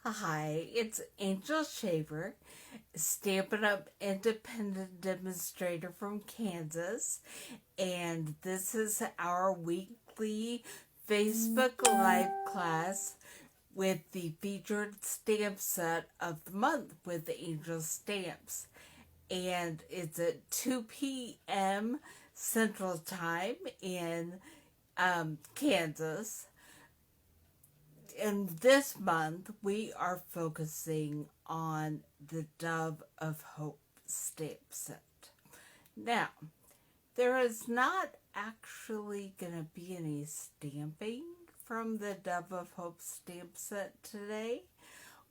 Hi, it's Angel Shaver, Stampin' Up independent demonstrator from Kansas, and this is our weekly Facebook Live class with the featured stamp set of the month with the Angel stamps. And it's at 2 p.m. Central Time in Kansas. And this month we are focusing on the Dove of Hope stamp set. Now, there is not actually going to be any stamping from the Dove of Hope stamp set today.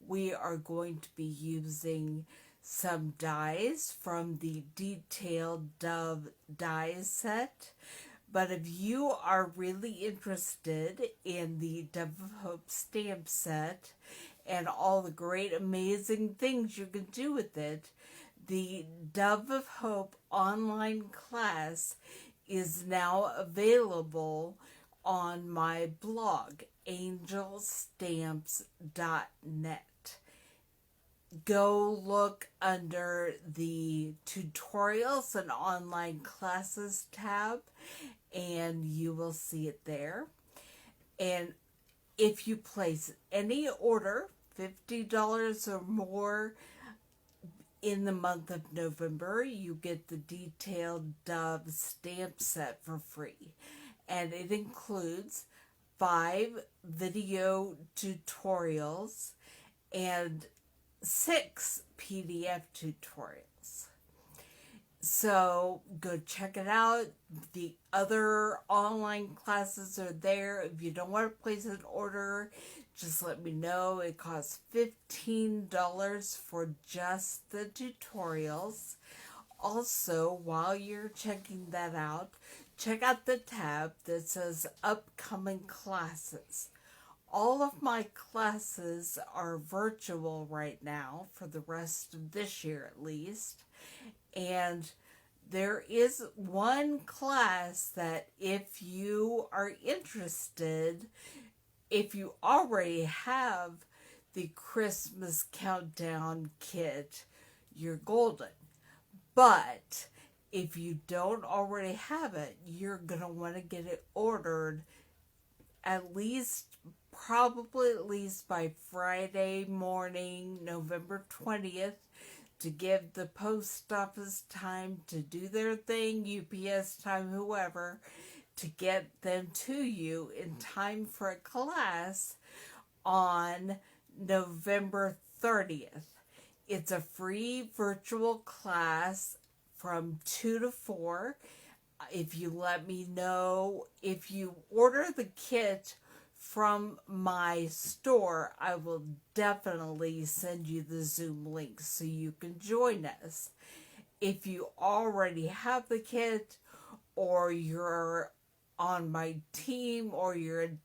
We are going to be using some dies from the Detailed Dove die set. But if you are really interested in the Dove of Hope stamp set and all the great, amazing things you can do with it, the Dove of Hope online class is now available on my blog, angelstamps.net. Go look under the tutorials and online classes tab and you will see it there. And if you place any order, $50 or more in the month of November, you get the Detailed Dove stamp set for free. And it includes 5 video tutorials and 6 PDF tutorials. So go check it out. The other online classes are there. If you don't want to place an order, just let me know. It costs $15 for just the tutorials. Also, while you're checking that out, check out the tab that says upcoming classes. All of my classes are virtual right now for the rest of this year at least. And there is one class that if you are interested, if you already have the Christmas countdown kit, you're golden. But if you don't already have it, you're going to want to get it ordered probably at least by Friday morning, November 20th, to give the post office time to do their thing, UPS time, whoever, to get them to you in time for a class on November 30th. It's a free virtual class from 2 to 4. If you let me know, if you order the kit from my store, I will definitely send you the Zoom link so you can join us. If you already have the kit, or you're on my team, or you're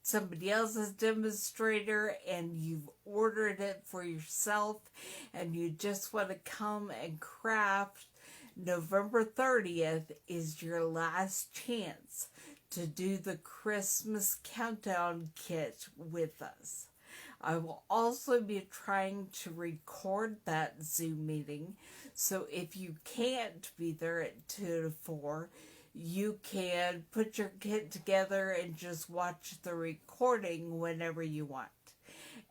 somebody else's demonstrator and you've ordered it for yourself and you just want to come and craft, November 30th is your last chance to do the Christmas countdown kit with us. I will also be trying to record that Zoom meeting, so if you can't be there at 2 to 4, you can put your kit together and just watch the recording whenever you want.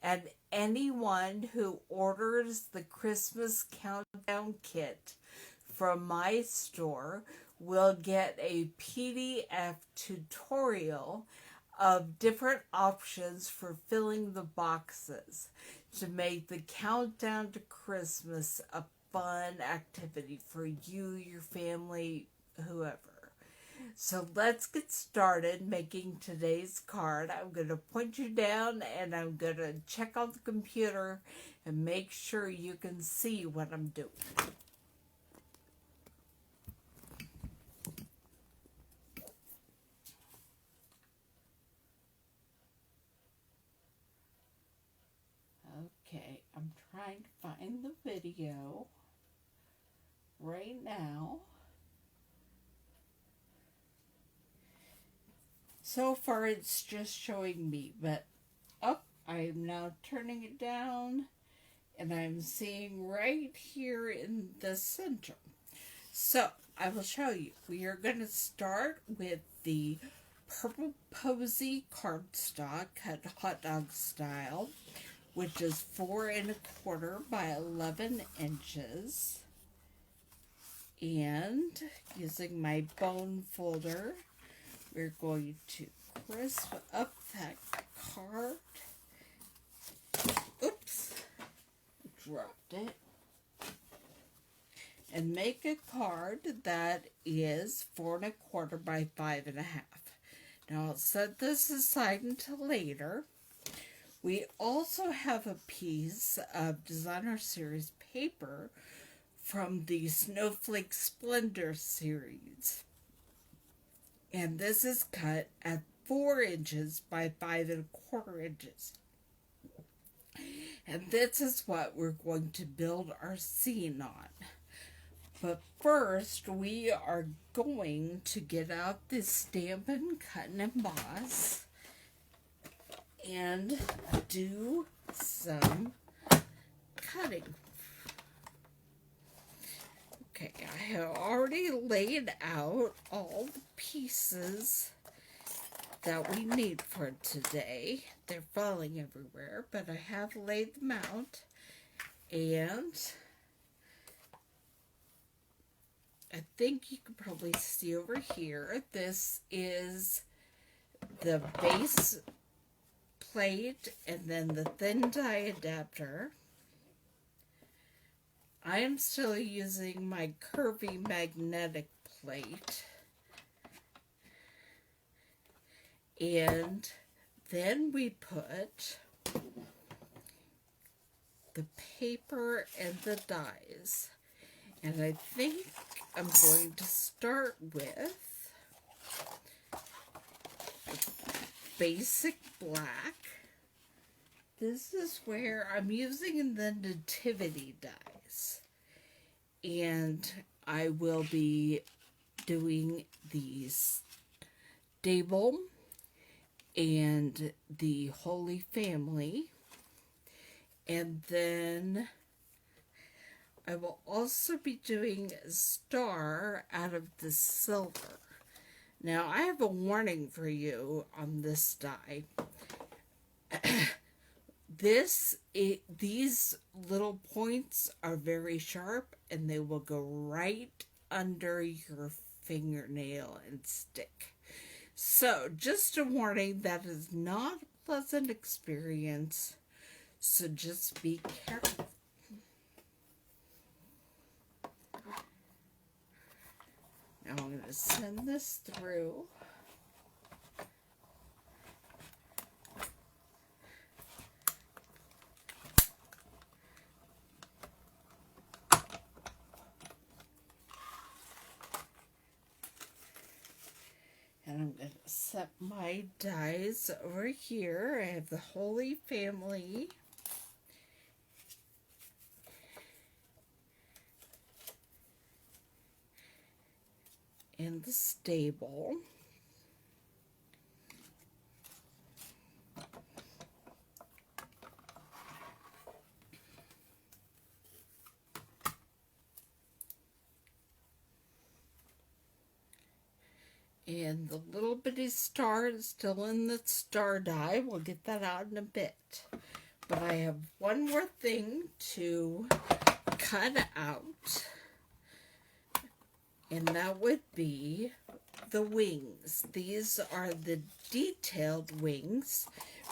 And anyone who orders the Christmas countdown kit from my store will get a PDF tutorial of different options for filling the boxes to make the countdown to Christmas a fun activity for you, your family, whoever. So let's get started making today's card. I'm going to point you down and I'm going to check on the computer and make sure you can see what I'm doing. Okay, I'm trying to find the video right now. So far it's just showing me, but oh, I'm now turning it down, and I'm seeing right here in the center. So, I will show you. We are going to start with the Purple Posy cardstock, cut hot dog style, which is 4 1/4 by 11 inches. And using my bone folder, we're going to crisp up that card. Oops, dropped it. And make a card that is 4 1/4 by 5 1/2. Now I'll set this aside until later. We also have a piece of Designer Series paper from the Snowflake Splendor series. And this is cut at 4 inches by 5 1/4 inches. And this is what we're going to build our scene on. But first, we are going to get out this Stampin' Cut and Emboss and do some cutting. Okay, I have already laid out all the pieces that we need for today. They're falling everywhere, but I have laid them out. And I think you can probably see over here, this is the base plate and then the thin die adapter. I am still using my curvy magnetic plate. And then we put the paper and the dies. And I think I'm going to start with basic black. This is where I'm using the Nativity dies. And I will be doing the stable and the Holy Family. And then I will also be doing a star out of the silver. Now, I have a warning for you on this die. These little points are very sharp, and they will go right under your fingernail and stick. So, just a warning, that is not a pleasant experience, so just be careful. Now I'm going to send this through. And I'm going to set my dies over here. I have the Holy Family. And the stable. And the little bitty star is still in the star die. We'll get that out in a bit. But I have one more thing to cut out. And that would be the wings. These are the detailed wings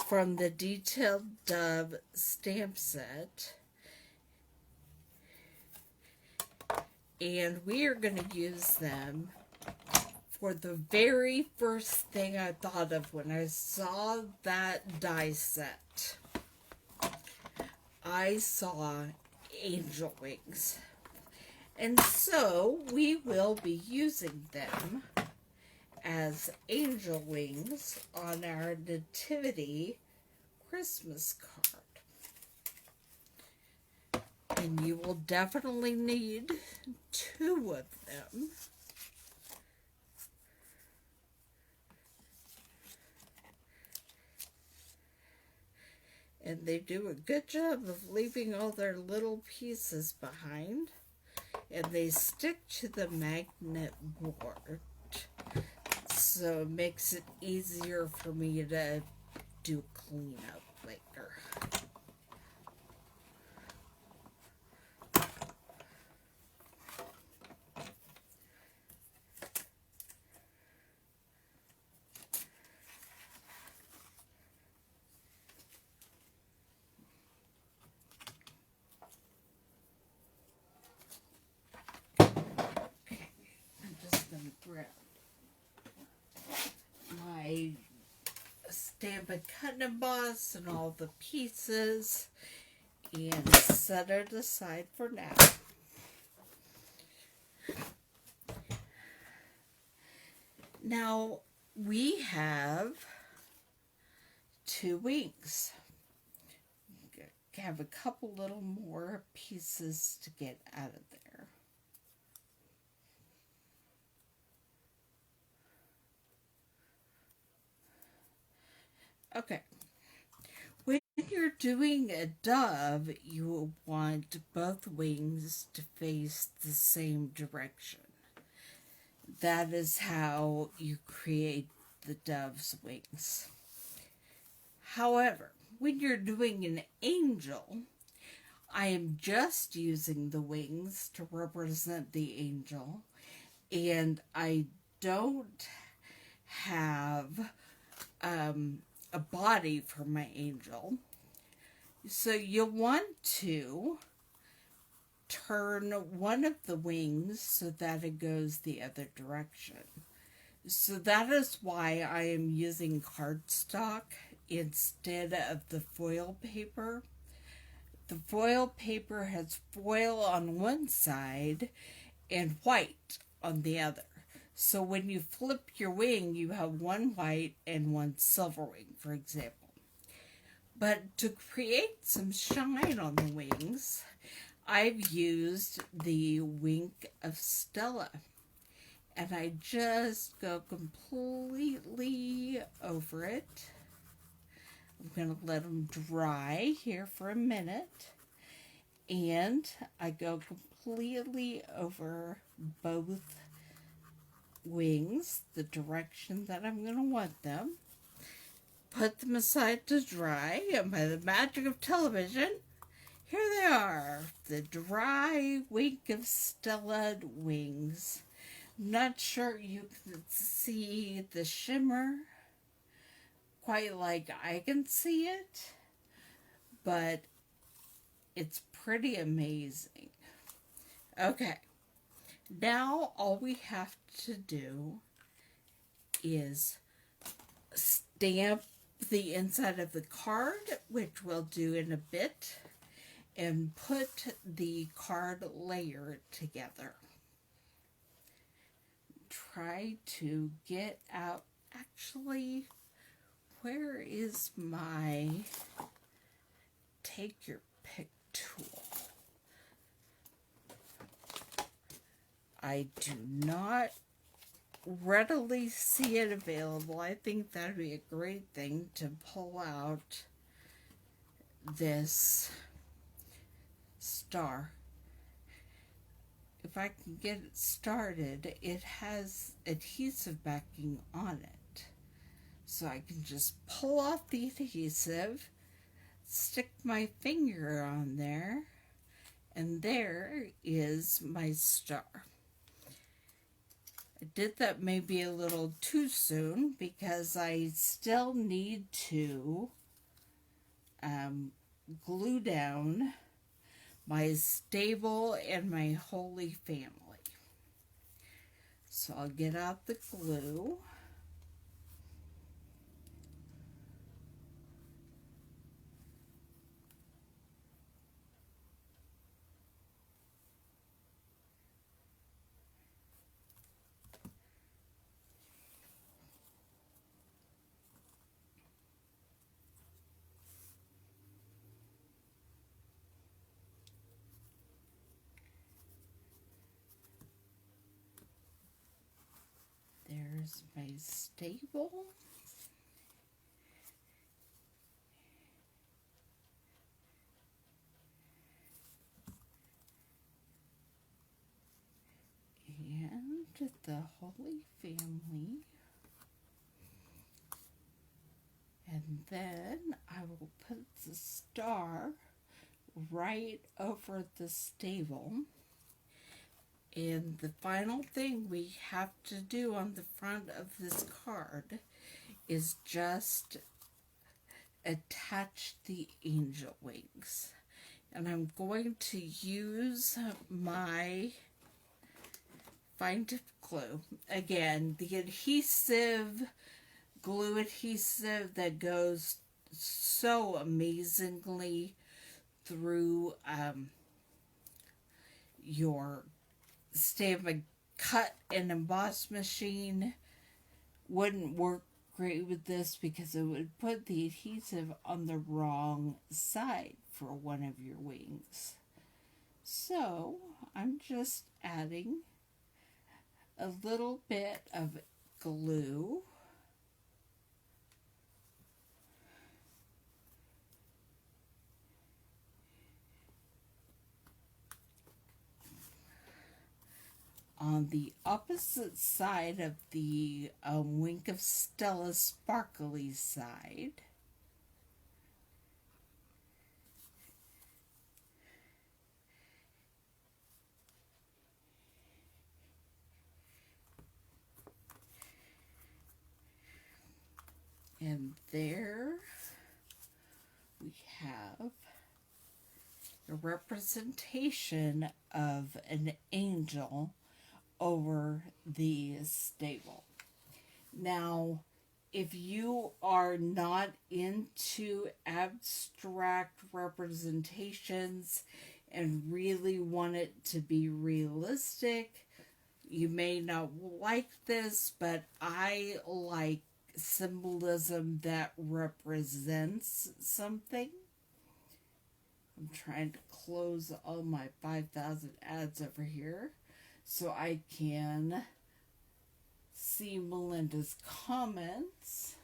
from the Detailed Dove stamp set. And we are going to use them for the very first thing I thought of when I saw that die set. I saw angel wings. And so we will be using them as angel wings on our Nativity Christmas card. And you will definitely need 2 of them. And they do a good job of leaving all their little pieces behind. And they stick to the magnet board. So it makes it easier for me to do cleanup later. Okay, I'm just going to grab my Stampin' Cut and Emboss and all the pieces and set it aside for now. Now we have 2 wings. Have a couple little more pieces to get out of there. Okay. When you're doing a dove, you want both wings to face the same direction. That is how you create the dove's wings. However, when you're doing an angel, I am just using the wings to represent the angel, and I don't have a body for my angel. So you'll want to turn one of the wings so that it goes the other direction. So that is why I am using cardstock instead of the foil paper. The foil paper has foil on one side and white on the other. So when you flip your wing, you have one white and one silver wing, for example. But to create some shine on the wings, I've used the Wink of Stella. And I just go completely over it. I'm going to let them dry here for a minute. And I go completely over both wings, the direction that I'm going to want them. Put them aside to dry, and by the magic of television, here they are, the dry Wink of Stella wings. Not sure you can see the shimmer quite like I can see it, but it's pretty amazing. Okay, now all we have to do is stamp the inside of the card, which we'll do in a bit, and put the card layer together. Try to get out, actually, where is my take your pick tool? I do not readily see it available. I think that would be a great thing to pull out this star. If I can get it started, it has adhesive backing on it. So I can just pull off the adhesive, stick my finger on there, and there is my star. I did that maybe a little too soon because I still need to glue down my stable and my Holy Family. So I'll get out the glue. There's my stable. the Holy Family. And then I will put the star right over the stable. And the final thing we have to do on the front of this card is just attach the angel wings. And I'm going to use my fine tip glue. Again, the glue adhesive that goes so amazingly through your Stampin' cut and emboss machine wouldn't work great with this because it would put the adhesive on the wrong side for one of your wings. So I'm just adding a little bit of glue on the opposite side of the Wink of Stella sparkly side. And there we have a representation of an angel over the stable. Now, if you are not into abstract representations and really want it to be realistic, you may not like this, but I like symbolism that represents something. I'm trying to close all my 5,000 ads over here so I can see Melinda's comments.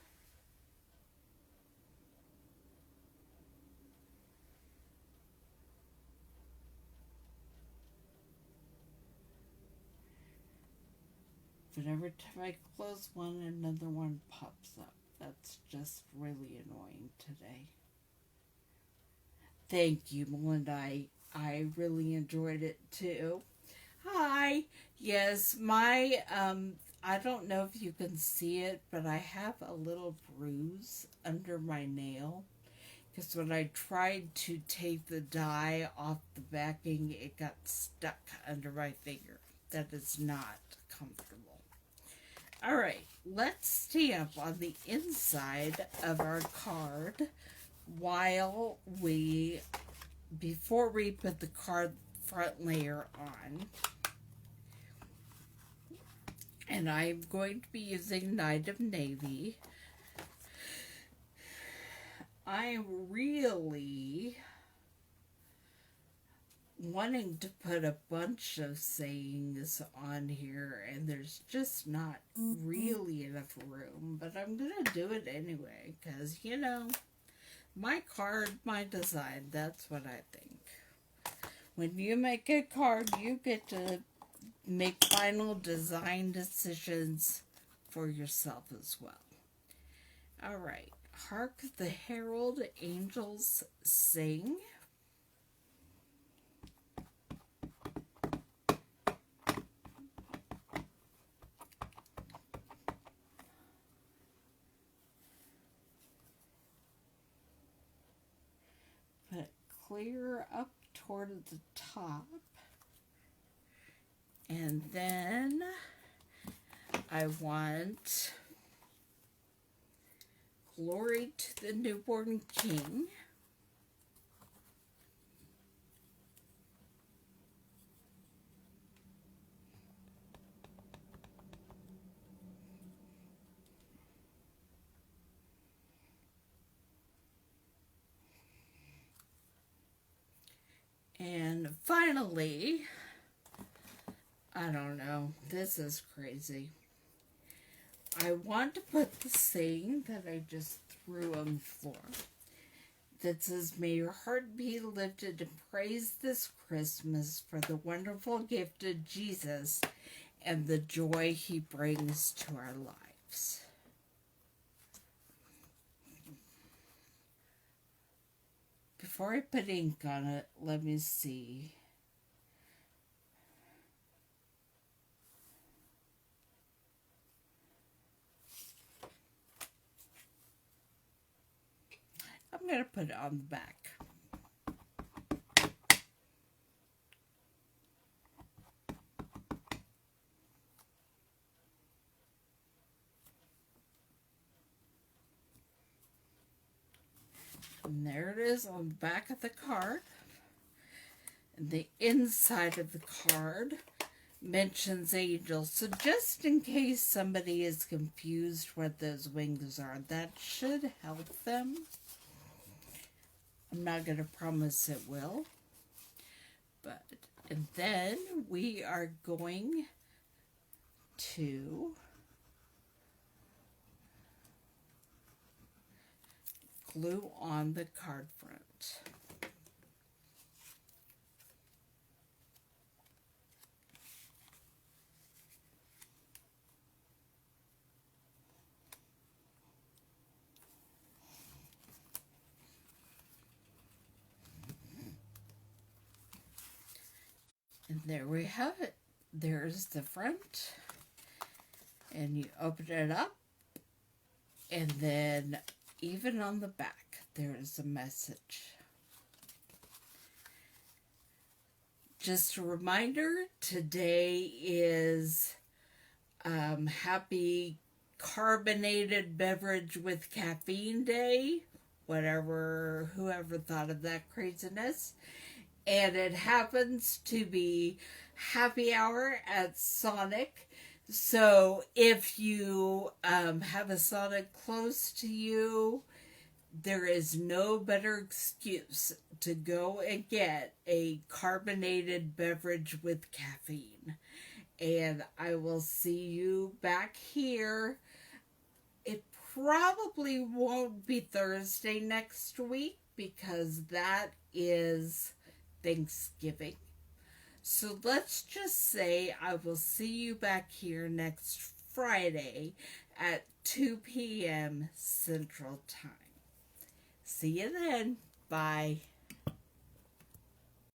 But every time I close one, another one pops up. That's just really annoying today. Thank you, Melinda. I really enjoyed it too. Hi. Yes, my, I don't know if you can see it, but I have a little bruise under my nail. Because when I tried to take the die off the backing, it got stuck under my finger. That is not comfortable. Alright, let's stamp on the inside of our card before we put the card front layer on. And I'm going to be using Night of Navy. I'm really wanting to put a bunch of sayings on here, and there's just not really enough room, but I'm gonna do it anyway, because, you know, my card, my design, that's what I think. When you make a card, you get to make final design decisions for yourself as well. Alright, hark the herald angels sing. Put it clear up toward the top. And then I want Glory to the Newborn King. And finally, I don't know, this is crazy. I want to put the saying that I just threw on the floor that says, "May your heart be lifted to praise this Christmas for the wonderful gift of Jesus and the joy he brings to our lives. Before I put ink on it, let me see. I'm going to put it on the back. And there it is on the back of the card. And the inside of the card mentions angels. So just in case somebody is confused what those wings are, that should help them. I'm not going to promise it will. But, and then we are going to glue on the card front. And there we have it. There's the front. And you open it up. And then even on the back, there is a message. Just a reminder, today is Happy Carbonated Beverage with Caffeine Day. Whoever thought of that craziness. And it happens to be happy hour at Sonic. So if you have a Sonic close to you, there is no better excuse to go and get a carbonated beverage with caffeine. And I will see you back here. It probably won't be Thursday next week because that is Thanksgiving. So let's just say I will see you back here next Friday at 2 p.m. Central Time. See you then. Bye.